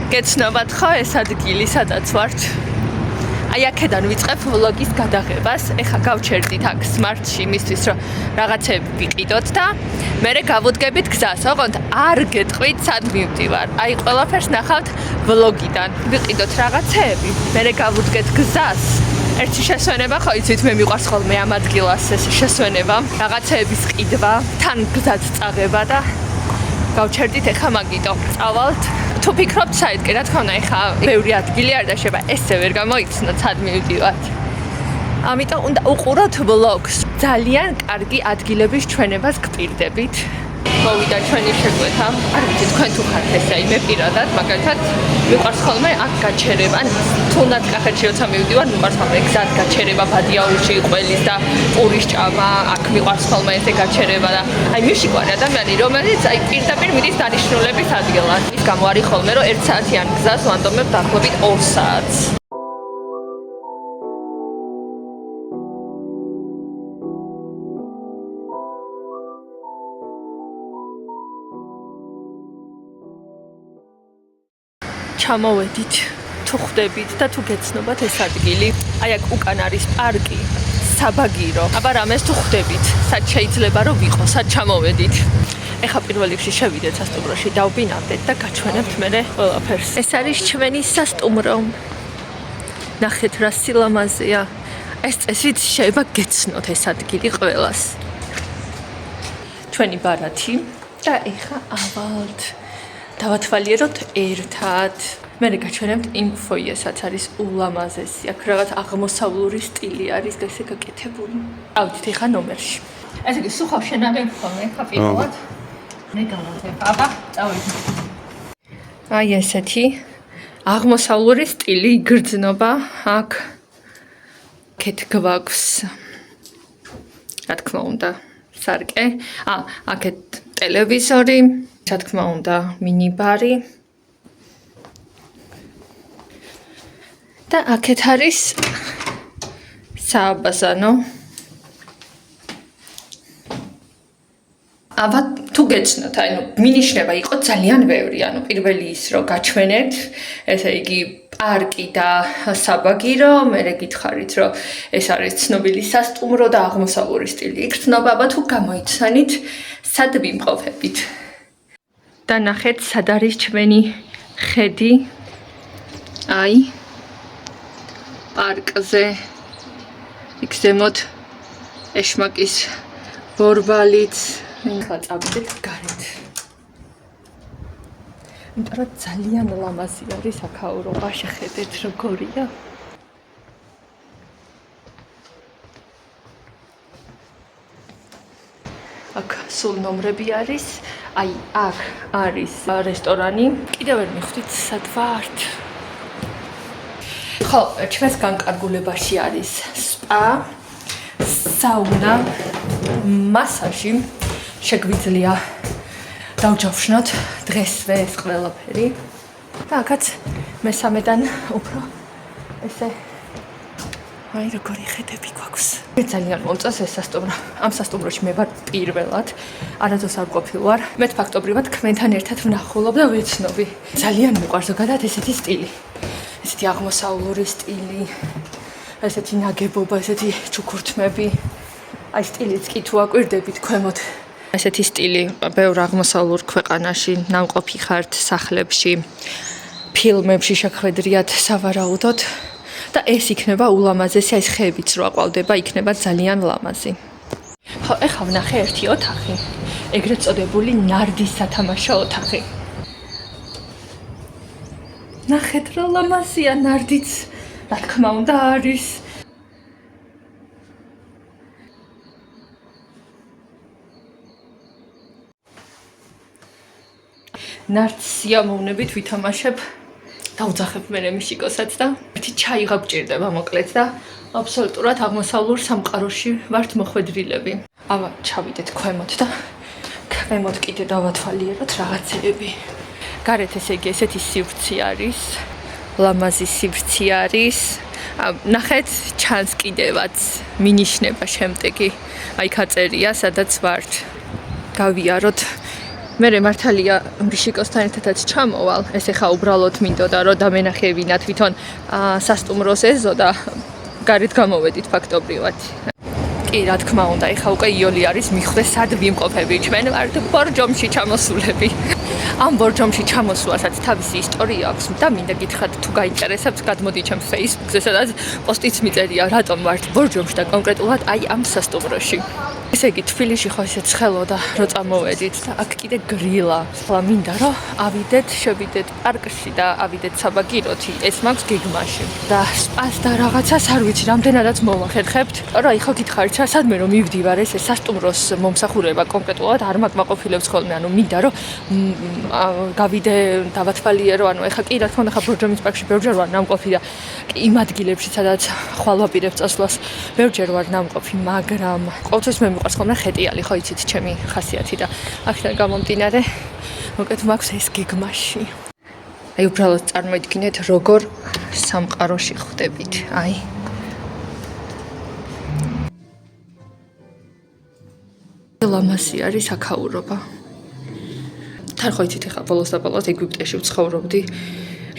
გეცნობათ ხო ეს ადგილი სადაც ვართ? აი აქედან ვიწყებ ვლოგის გადაღებას. ეხლა გავჩერდით აქ Smart-ში იმისთვის რომ რაღაცები ვიყიდოთ და მერე გავუდგებით გზას. ოღონდ არ გეტყვით სად მივდივარ. აი ყველაფერს ნახავთ ვლოგიდან. ვიყიდოთ რაღაცეები, მერე გავუდგეთ გზას. ერთი შესვენება ხო იცით მე მიყვარს ხოლმე ამ ადგილას ეს შესვენება. რაღაცეების ყიდვა, თან გზაც წაღება და გავჩერდით ეხლა მაგიტო. წავალთ. თუ ფიქრობთ საერთოდ რა თქმა უნდა ეხლა ბევრი ადგილი არ და შეიძლება ესე ვერ გამოიცნოთ სად მივდივართ. ამიტომ უნდა უყუროთ ვლოგს. ძალიან კარგი ადგილების ჩვენებას გპირდებით. მოვიდა ჩვენი შეკვეთა. არ ვიცი თქვენ თუ ხართ ესე აი მე პირადად მაგალითად მიყვარს ხოლმე აქ გაჩერება. თუნდაც კახეთში როცა მივდივარ მიყვარს ხოლმე გზად გაჩერება ბადიაურში ყველის და პურის ჭამა. აქ მიყვარს ხოლმე ესე გაჩერება და აი მიშიკვარი ადამიანი რომელიც აი პირდაპირ მიდის დანიშნულების ადგილად. ის გამო არის ხოლმე რომ 1 საათიან გზას ვანდომებ დაახლოებით 2 საათს. ჩამოვედით, თუ ხვდებით და თუ გეცნობათ ეს ადგილი. აი აქ უკან არის პარკი, საბაგირო. აბა რამეს თუ ხვდებით, სად შეიძლება რომ ვიყო, სად ჩამოვედით. ეხლა პირველ რიგში შევიდეთ სასტუმროში, დავბინავდეთ და გაჩვენებთ მერე ყველაფერს. ეს არის ჩვენი სასტუმრო. ნახეთ რა სილამაზეა. ეს წესით შეიძლება გეცნოთ ეს ადგილი ყველას. ჩვენი ბარათი და ეხლა ავალთ. დავათვალიეროთ ერთად. მე გაჩვენებთ იმ ფოიესაც არის ულამაზესი. აქ რაღაც აღმოსავლური სტილი არის და ესე გაკეთებული. ავდით ეხლა ნომერში. ესე იგი სულ შენაგებ ხოლმე ხა პირველად. მე გავაძებ. აბა, წავიდეთ. აი ესეთი აღმოსავლური სტილი იგრძნობა აქ. კეთ გვაქვს. რა თქმა უნდა, სარკე. აქეთ ტელევიზორი. რა თქმა უნდა, მინიბარი. და აქეთ არის სააბაზანო. აბა თუ გეცნოთ, აი მინიშნება იყო ძალიან ბევრი, ანუ პირველი ის რომ გაჩვენეთ, ესე იგი პარკი და საბაგირო, მერე გითხარით რომ ეს არის ცნობილი სასტუმრო და აღმოსავლური სტილი იგრძნობა, აბა თუ გამოიცანით, სად ვიმყოფებით. და ნახეთ სად არის ჩვენი ხედი. აი პარკზე იქ ზემოთ ეშმაკის ბორბალიც. ეხლა წავიდეთ გარეთ. იმიტომ რომ ძალიან ლამაზი არის აქაურობა, შეხედეთ როგორია. აქ სულ ნომრები არის. აი აქ არის რესტორანი. კიდევ ვერ მიხვდით სად ვართ. ხო, ჩვენს განკარგულებაში არის სპა, საუნა, მასაჟი. შეგვიძლია დავჯავშნოთ დღესვე ეს ყველაფერი. და აქაც მესამედან უფრო ესე აი როგორი ხედები გვაქვს. მე ძალიან მომწონს ეს სასტუმრო. ამ სასტუმროში მე ვარ პირველად. არასდროს არ ყოფილვარ. მე ფაქტობრივად თქვენთან ერთად ვნახულობ და ვეცნობი. ძალიან მიყვარს ზოგადად ესეთი სტილი. ესეთი აღმოსავლური სტილი. ესეთი ნაგებობა, ესეთი ჩუქურთმები. აი სტილიც კი თუ აკვირდებით ქვემოთ. ესეთი სტილი ბევრ აღმოსავლურ ქვეყანაში ნამყოფი ხართ სახლებში, ფილმებში შეხვედრიათ სავარაუდოდ. და ეს იქნება ულამაზესი, ეს ხეებიც რო აყვავდება, იქნება ძალიან ლამაზი. ხო, ეხლა ვნახე ერთი ოთახი, ეგრეთ წოდებული ნარდის სათამაშო ოთახი. ნახეთ რა ლამაზია ნარდიც, რა თქმა უნდა არის. ნარდს სიამოვნებით ვითამაშებ. დავძახებ მე მიშიკოსაც და ერთი ჩაი გაგჭირდება მოკლედ და აბსოლუტურად აღმოსავლურ სამყაროში ვართ მოხვედრილები. აბა ჩავიდეთ ქვემოთ და ქვემოთ კიდე დავათვალიეროთ რაღაცეები. გარეთ ესე იგი ესეთი სივრცე არის, ლამაზი სივრცე არის. ნახეთ ჩანს კიდევაც მინიშნება შემდეგი. აი ხაწერია სადაც ვართ. გავიაროთ მე მართალია რიშიკოსთან ერთადაც ჩამოვალ, ეს ეხა უბრალოდ მინდოდა რომ დამენახებინა თვითონ სასტუმროს ეზო და გარეთ გამოვედით ფაქტობრივად. კი, რა თქმა უნდა, ეხა უკვე იოლი არის მიხვდე სად ვიმყოფები. ჩვენ ვართ ბორჯომში ჩამოსულები. ამ ბორჯომში ჩამოსვლასაც თავისი ისტორია აქვს და მინდა გითხრათ თუ გაინტერესებთ, გადმოდი ჩემ Facebook-ზე, სადაც პოსტიც მიწერია, რატომ ვართ ბორჯომში და კონკრეტულად აი ამ სასტუმროში. ესე იგი, თბილისში ხო ისე ცხელოდა, რო წამოვედით და აქ კიდე გრილა. ახლა მინდა რომ ავიდეთ, შევიდეთ პარკში და ავიდეთ საბაგიროთი, ეს მაქვს გეგმაში. და სპას და რაღაცას არ ვიცი, რამდენადაც მოვახერხებთ. რა, იხო გითხარით, სადმე რომ მივდივარ, ეს სასტუმროს მომსახურება კონკრეტულად არ მაგმაყოფილებს ხოლმე, ანუ მინდა რომ გავიდე, დავათვალიერო, ანუ ეხა კი რა თქმა უნდა, ხა ბორჯომის პარკში ბევრჯერ ვარ ნამყოფი და იმ ადგილებში, სადაც ხვალ ვაპირებ წასვლას, ბევრჯერ ვარ ნამყოფი, მაგრამ ყოველთვის მე მიყვარს ხოლმე ხეტიალი, ხო იცით, ჩემი ხასიათი და აქედან გამომდინარე, მოკეთ მაქვს ეს გეგმაში. აი უბრალოდ წარმოიდგინეთ, როგორ სამყაროში ხვდებით, აი. ლამაზი არის აქაურობა. თან ხო იცით, ახლა ბოლოს და ბოლოს ეგვიპტეში ვცხოვრობდი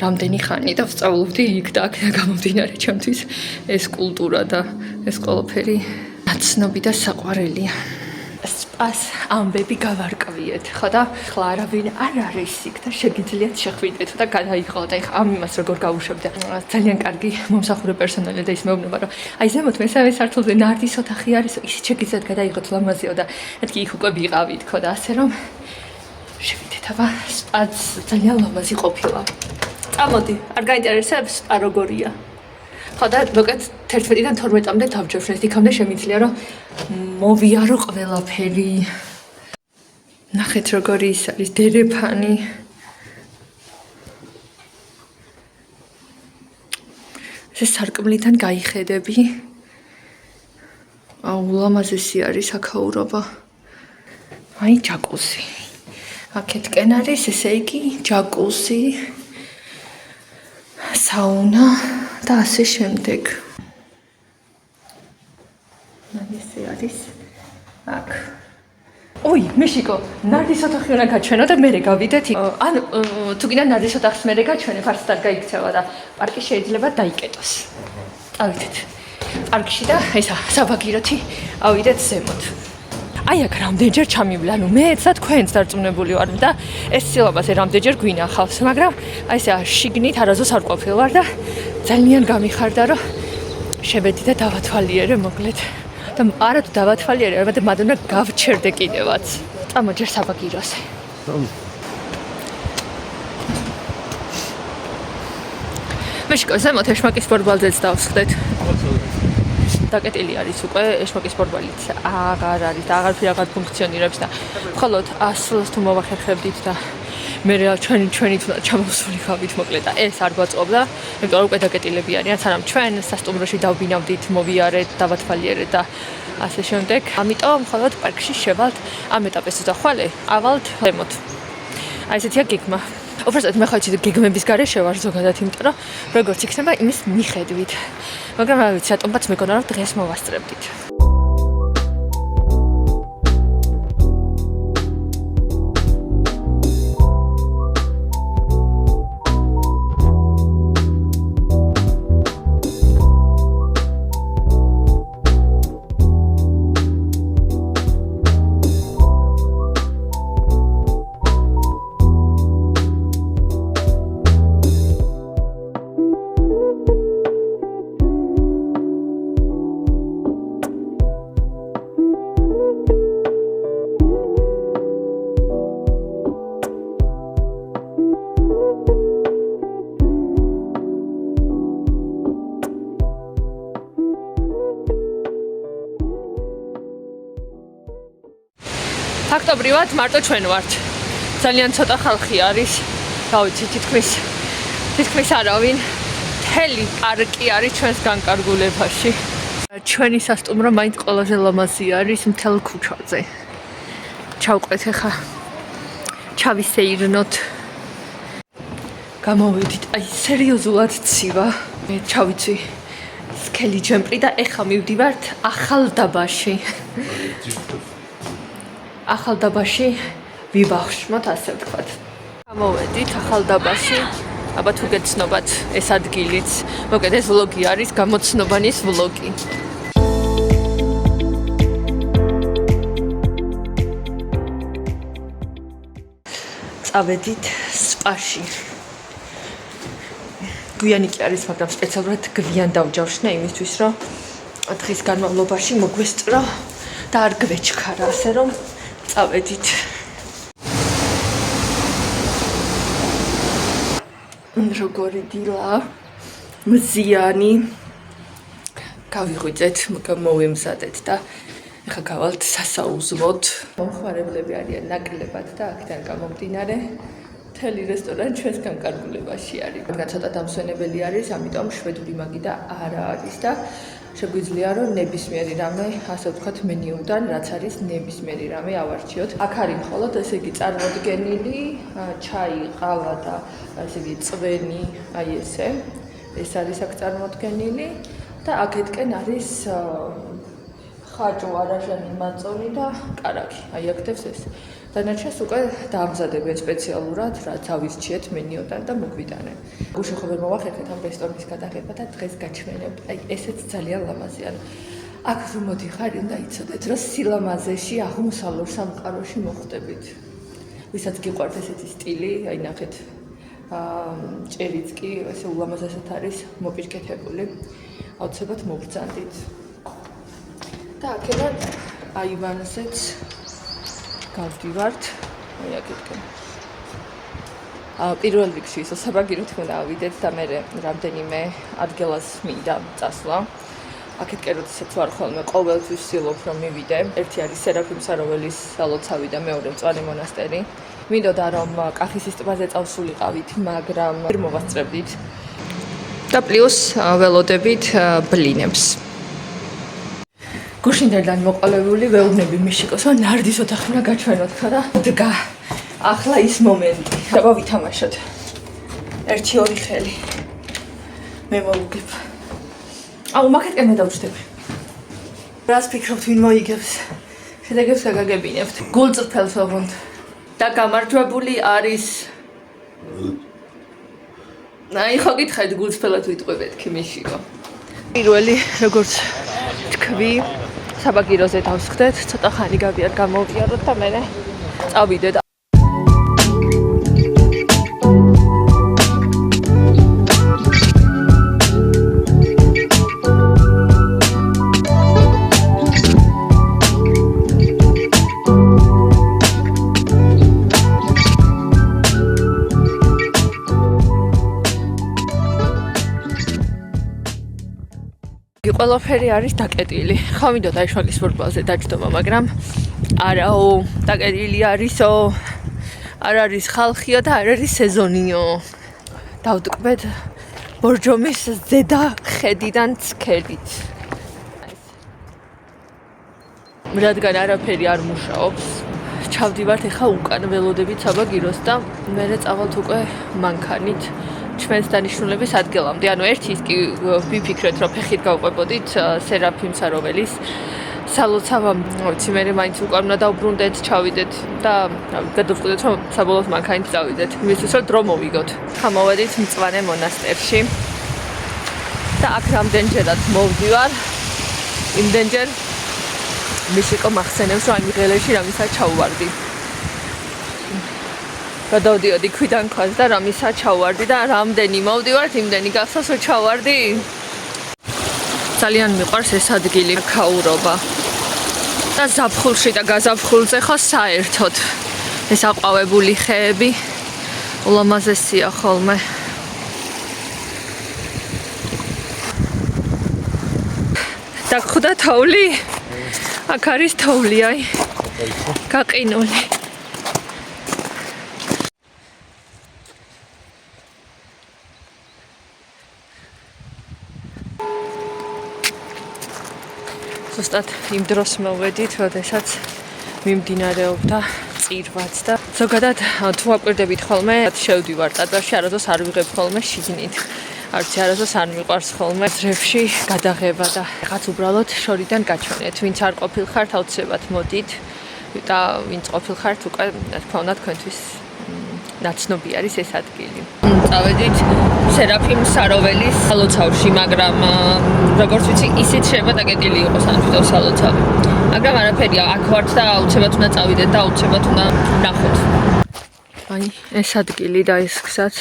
რამდენი ხანი და ვსწავლობდი იქ და აქედან გამომდინარე ჩემთვის ეს კულტურა და ეს ყველაფერი ნაცნობი და საყვარელია. სპას ამბები გავარკვიეთ, ხო და ხლა არავინ არ არის იქ და შეგიძლიათ შეხვიდეთ და გადაიხოთ. აი ამ იმას როგორ გავუშვებდი. ძალიან კარგი მომსახურე პერსონალი და ის მეუბნება რომ აი ზემოთ მესამე სართულზე ნარდის ოთახი არის, ისიც შეგიძლიათ გადაიღოთ ლამაზიო და მეთქი იქ უკვე ვიყავით, ხო და ასე რომ შევიდეთ, აბა სპაც ძალიან ლამაზი ყოფილა. წამოდი, არ გაინტერესებს სპა როგორია? ხო და მოკეთ 11-დან 12-მდე დავჯერდეთ, იქამდე შემიძლია რომ მოვიარო ყველაფერი. ნახეთ როგორი ის არის დერეფანი. ეს სარკმლიდან გაიხედები. აუ, ლამაზესი არის აქაურობა. აი ჯაკუზი. აქეთკენ არის, ესე იგი, ჯაკუზი, საუნა და ასე შემდეგ. ესე არის აქ. ой, მიშიკო, ნარდის ოთახი უნდა გაჩვენო და მე გავიდეთ. ან თუ კიდე ნარდის ოთახს მე გაჩვენებ, არც არ გაიქცევა და პარკი შეიძლება დაიკეტოს. წავიდეთ პარკში და ესა საბაგიროთი ავიდეთ ზემოთ. აი აქ რამდენჯერ ჩამივლა, ანუ მეც და თქვენც დარწმუნებული ვარ და ეს სილაბაზე რამდენჯერ გვინახავს, მაგრამ აი ესა შიგნით არასდროს არ ყოფილ ვარ და ძალიან გამიხარდა რომ შევედი და დავათვალიერე მოკლედ. და არა თუ დავათვალიერე, მაგრამ გავჩერდე კიდევაც. წამოჯერ საბაგიროზე. მაშკო ზემოთ ეშმაკის ბორბალზეც დავსხდეთ. დაკეტილი არის უკვე ეშმაკის ბორბალიც აღარ არის და აღარ ფუნქციონირებს და მხოლოდ ასლს თუ მოვახერხებდით და მე ჩვენი თუნდაც ჩამოსული ხავით მოკლედ და ეს არ გვაწყობდა, იმიტომ რომ უკვე დაკეტილები არიან, სანამ ჩვენ სასტუმროში დავბინავდით, მოვიარეთ, დავათვალიერეთ და ასე შემდეგ. ამიტომ მხოლოდ პარკში შევალთ ამ ეტაპეს და ხვალე ავალთ ზემოთ. აი ესეთია გეგმა. უბრალოდ მე ხოჩი გეგმების გარეშე ვარ ზოგადად, იმიტომ რომ როგორც იქნება იმის მიხედვით. მაგრამ რა ვიცი, ატომბაც მეგონა რომ დღეს მოვასწრებდით. ფაქტობრივად მარტო ჩვენ ვართ. ძალიან ცოტა ხალხი არის. რა ვიცი, თითქმის არავინ. მთელი პარკი არის ჩვენს განკარგულებაში. ჩვენი სასტუმრო მაინც ყველაზე ლამაზი არის მთელ ქუჩაზე. ჩავყვეთ ახლა. ჩავისეირნოთ. გამოვიდით, აი სერიოზულად ცივა. მე ჩავიცი სკელი ჯემპრი და ახლა მივდივართ ახალდაბაში. ახალდაბაში ვიბახშმოთ, ასე ვთქვათ. გამოვედით ახალდაბაში. აბა თუ გეცნობათ ეს ადგილიც, მოკლედ ეს ვლოგი არის გამოცნობანის ვლოგი. წავედით სპაში. გვიანი კი არის, მაგრამ სპეციალურად გვიან დავჯავშნა იმისთვის, რომ დღის განმავლობაში მოგვესწრო და არ გვეჩქარა, ასე რომ წავედით. როგორი დილა, მზიანი. გავიღვიძეთ, მოვიმზადეთ და ეხლა გავალთ სასაუზმოდ. მომხმარებლები არიან ნაკლებად და აქედან გამომდინარე მთელი რესტორანი ჩვენს განკარგულებაში არის. რადგან ცოტა დამსვენებელი არის, ამიტომ შვედური მაგიდა არა არის და შეგვიძლია რომ ნებისმიერი რამე, ასე ვთქვათ, მენიუდან, რაც არის ნებისმიერი რამე ავარჩიოთ. აქ არის მხოლოდ ესე იგი წარმოდგენილი ჩაი, ყავა და ესე იგი წვენი, აი ესე. ეს არის აქ წარმოდგენილი და აქეთკენ არის ხაჭო, არაჟანი, მაწონი და კარაქი. აი აქდებს ეს. დანარჩენს უკვე დაამზადებენ სპეციალურად, რაც ავირჩიეთ მენიოდან და მოგვიტანენ. გუშინ ხო ვერ მოვახერხეთ ამ რესტორნის გადაღება და დღეს გაჩვენებ. აი ესეც ძალიან ლამაზია. აქ რომ მოდიხარ, უნდა იცოდეთ, რომ სილამაზეში აღმოსავლურ სამყაროში მოხვდებით. ვისაც გიყვართ ესეთი სტილი, აი ნახეთ. ჭერიც კი ესე ულამაზესად არის მოპირკეთებული. აუცილებლად მოგბრძანდით. და აქედან აივანზეც გავდივართ, აი აქეთკენ. პირველ რიგში ისო საბაგიროთ უნდა ავიდეთ და მე რამდენიმე ადგილას მინდა წასვლა. აქეთკენ როდესაც ვარ ხოლმე ყოველთვის ვცდილობ რომ მივიდე. ერთი არის სერაფიმ საროველის სალოცავი და მეორე მწვანე მონასტერი. მინდოდა რომ კახისის ტბაზე წავსულიყავით, მაგრამ ვერ მოვასწრებდით. და პლუს ველოდებით ბლინებს. გუშინდან მოყოლებული ვეუბნები მიშიკოს, რომ ნარდის ოთახი უნდა გაჩვენოთ ხა და დგა. ახლა ის მომენტი. დაბა ვითამაშოთ. 1-2 ხელი. მე მოვუგებ. აუ მაგეთკენ მე დავჭდები. რას ფიქრობთ ვინ მოიგებს? შედეგებს გაგაგებინებთ. გულწრფელს ოღონდ. და გამარჯვებული არის აი ხო გითხარით გულწრფელად ვიტყვებეთ ქიმიშიკო. პირველი როგორც თქვი საბაგიროზე დავსხდეთ, ცოტა ხანი გავიარ გამოვიაროთ და მე წავიდეთ. ყველაფერი არის დაკეტილი. ხო მინდოდა ეშვაგის ფუტბოლზე დაჯდომა, მაგრამ არაო, დაკეტილი არისო. არ არის ხალხიო და არ არის სეზონიო. დავტკბეთ ბორჯომის ზედა ხედიდან ცქერით. რადგან არაფერი არ მუშაობს, ჩავდივართ ეხა უკან ველოდებით საბაგიროს და მე წავალთ უკვე მანქანით ჩვენს დანიშნულების ადგილამდე. ანუ ერთი ის კი ვიფიქრეთ, რომ ფეხით გავყვებოდით სერაფიმ საროველის სალოცავამ. ვიცი, მე მაინც უკვე უნდა დავბრუნდეთ, ჩავიდეთ და გადავწყვიტეთ, რომ საბოლოოდ მანქანით წავიდეთ. იმისთვის, რომ დრო მოვიგოთ. ხამოვედით მწვანე მონასტერში. და აქ რამდენჯერად მოვდივარ. იმდენჯერ მიშიკო მახსენებს, რომ აი ღელეში რამისა ჩავვარდი. გადავდიოდი ქვიდან ქვას და რამისა ჩავვარდი და რამდენი მოვდივართ, იმდენი გახსოვს რომ ჩავვარდი. ძალიან მიყვარს ეს ადგილი, ქაურობა. და ზაფხულში და გაზაფხულზე ხო საერთოდ ეს აყვავებული ხეები ულამაზესია ხოლმე. და ხუდა თოვლი? აქ არის თოვლი, აი. გაყინული. ზუსტად იმ დროს მოვედით, როდესაც მიმდინარეობდა წირვაც და ზოგადად თუ აკვირდებით ხოლმე, შევდივარ ტაძარში, არასდროს არ ვიღებ ხოლმე შიგნით. არც არასდროს არ მიყვარს ხოლმე ძრებში გადაღება და რაღაც უბრალოდ შორიდან გაჩვენეთ. ვინც არ ყოფილხართ, აუცილებლად მოდით. და ვინც ყოფილხართ უკვე რა თქმა უნდა თქვენთვის ნაცნობი არის ეს ადგილი. წავედით სერაფიმ საროველის სალოცავში, მაგრამ როგორც ვიცი, ისიც შეიძლება დაკეტილი იყოს ამ თვითონ სალოცავი. მაგრამ არაფერია, აქ ვართ და აუცილებლად უნდა წავიდეთ და აუცილებლად უნდა ნახოთ. აი, ეს ადგილი და ეს გზაც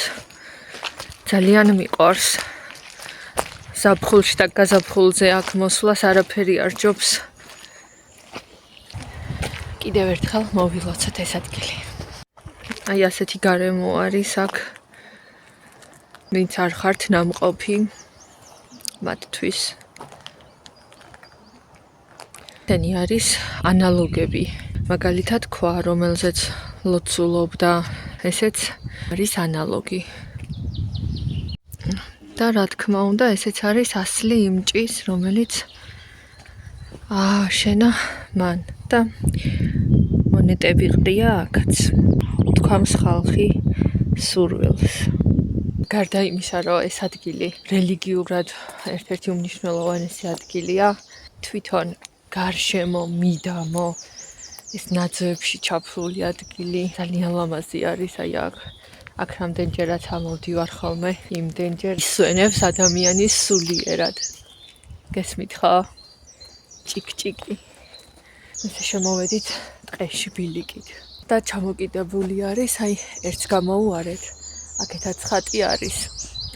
ძალიან მიყვარს. ზაფხულში და გაზაფხულზე აქ მოსვლას არაფერი არ ჯობს. კიდევ ერთხელ მოვილოცოთ ეს ადგილი. აი ასეთი გარემო არის აქ. ვინც არ ხართ ნამყოფი მათთვის. თენი არის ანალოგები. მაგალითად ქვა, რომელზეც ლოცულობდა, ესეც არის ანალოგი. და რა თქმა უნდა, ესეც არის ასლი იმ ჭის, რომელიც შენა მან და მონეტები ყრია აქაც. უთქვამს ხალხი სურვილს. გარდა იმისა, რომ ეს ადგილი რელიგიურად ერთ-ერთი უმნიშვნელოვანესი ადგილია, თვითონ გარშემო, მიდამო, ეს ნაძვებში ჩაფლული ადგილი ძალიან ლამაზი არის, აი აქ რამდენჯერაც ამოვდივარ ხოლმე, იმდენჯერ ისვენებს ადამიანის სულიერად. გესმით ხო? ჭიკ-ჭიკი. ესე შემოვედით ტყეში ბილიკით. და ჩამოკიდებული არის, აი ერთს გამოვუარეთ. აქეთაც ხატი არის.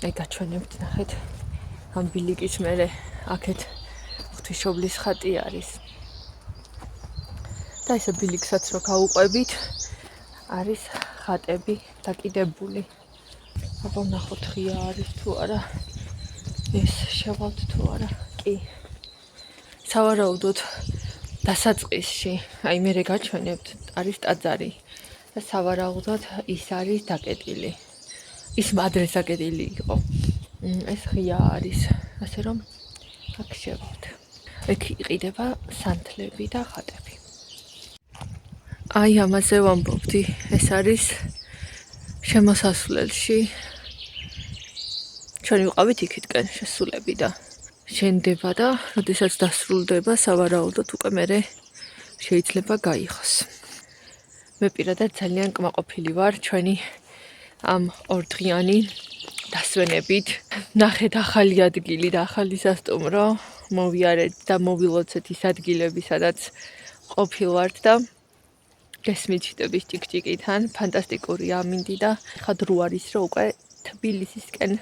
აი გაჩვენებთ, ნახეთ. ამ ბილიკის მერე აქეთ ღვთისმშობლის ხატი არის. და ესე ბილიკსაც რო გაუყვებით, არის ხატები დაკიდებული. აბა ნახოთ ღია არის თუ არა. ეს შევალთ თუ არა. კი. სავარაუდოდ დასაწყისში, აი მე გაჩვენებთ, არის ტაძარი და სავარაუდოდ ის არის დაკეტილი. ის მადრეს დაკეტილი იყო. ეს ღია არის, ასე რომ აქ შევალთ. იქ იყიდება სანთლები და ხატები. აი ამაზე ვამბობდი, ეს არის შემოსასვლელში. ჩვენ ვიყავით იქითკენ შესულები და შენდება და როდესაც დასრულდება, სავარაუდოდ უკვე მერე შეიძლება გაიხოს. მე პირადად ძალიან კმაყოფილი ვარ ჩვენი ამ ორდღიანი დასვენებით. ნახეთ ახალი ადგილი და ახალი სასტუმრო, მოვიარეთ და მოვილოცეთ ის ადგილები, სადაც ყოფილვართ და გესმით შტების ჭიკ-ჭიკიდან, ფანტასტიკური ამინდი და ხა დრო არის, რომ უკვე თბილისისკენ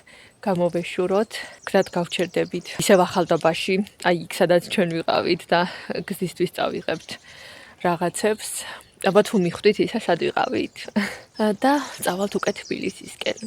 გამოვეშუროთ, გზად გავჩერდებით ისევ ახალდაბაში, აი იქ სადაც ჩვენ ვიყავით და გზისთვის წავიღებთ რაღაცებს. აბა თუ მიხვდით ისა სად ვიყავით და წავალთ უკვე თბილისისკენ.